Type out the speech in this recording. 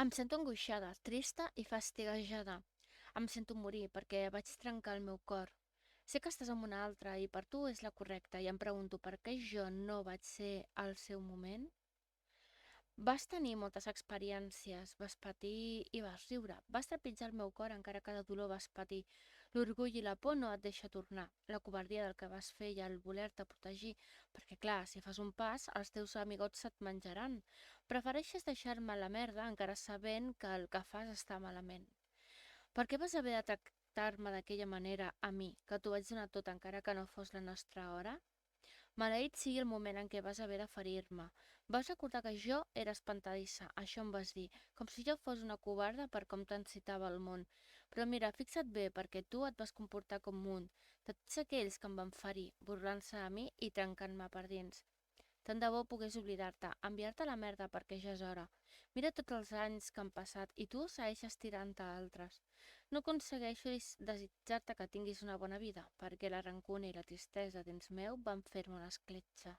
Em sento angoixada, trista i fastiguejada. Em sento morir perquè vaig trencar el meu cor. Sé que estàs amb una altra i per tu és la correcta i em pregunto per què jo no vaig ser al seu moment. Vas tenir moltes experiències, vas patir i vas riure. Vas trepitjar el meu cor encara que de dolor vas patir. L'orgull i la por no et deixa tornar. La covardia del que vas fer i el voler-te protegir. Perquè clar, si fas un pas, els teus amigots se't menjaran. Prefereixes deixar-me a la merda encara sabent que el que fas està malament. Per què vas haver de tractar-me d'aquella manera a mi, que t'ho vaig donar tot encara que no fos la nostra hora? Maleït sigui el moment en què vas haver de ferir-me. Vas recordar que jo era espantadissa, això em vas dir, com si jo fos una covarda per com t'encitava el món. Però mira, fixa't bé, perquè tu et vas comportar com un de tots aquells que em van ferir, burlant-se a mi i trencant-me per dins. Tant de bo pogués oblidar-te, enviar-te a la merda perquè ja és hora. Mira tots els anys que han passat i tu segueixes tirant-te a altres. No aconsegueixo desitjar-te que tinguis una bona vida, perquè la rancúnia i la tristesa dins meu van fer-me una escletxa.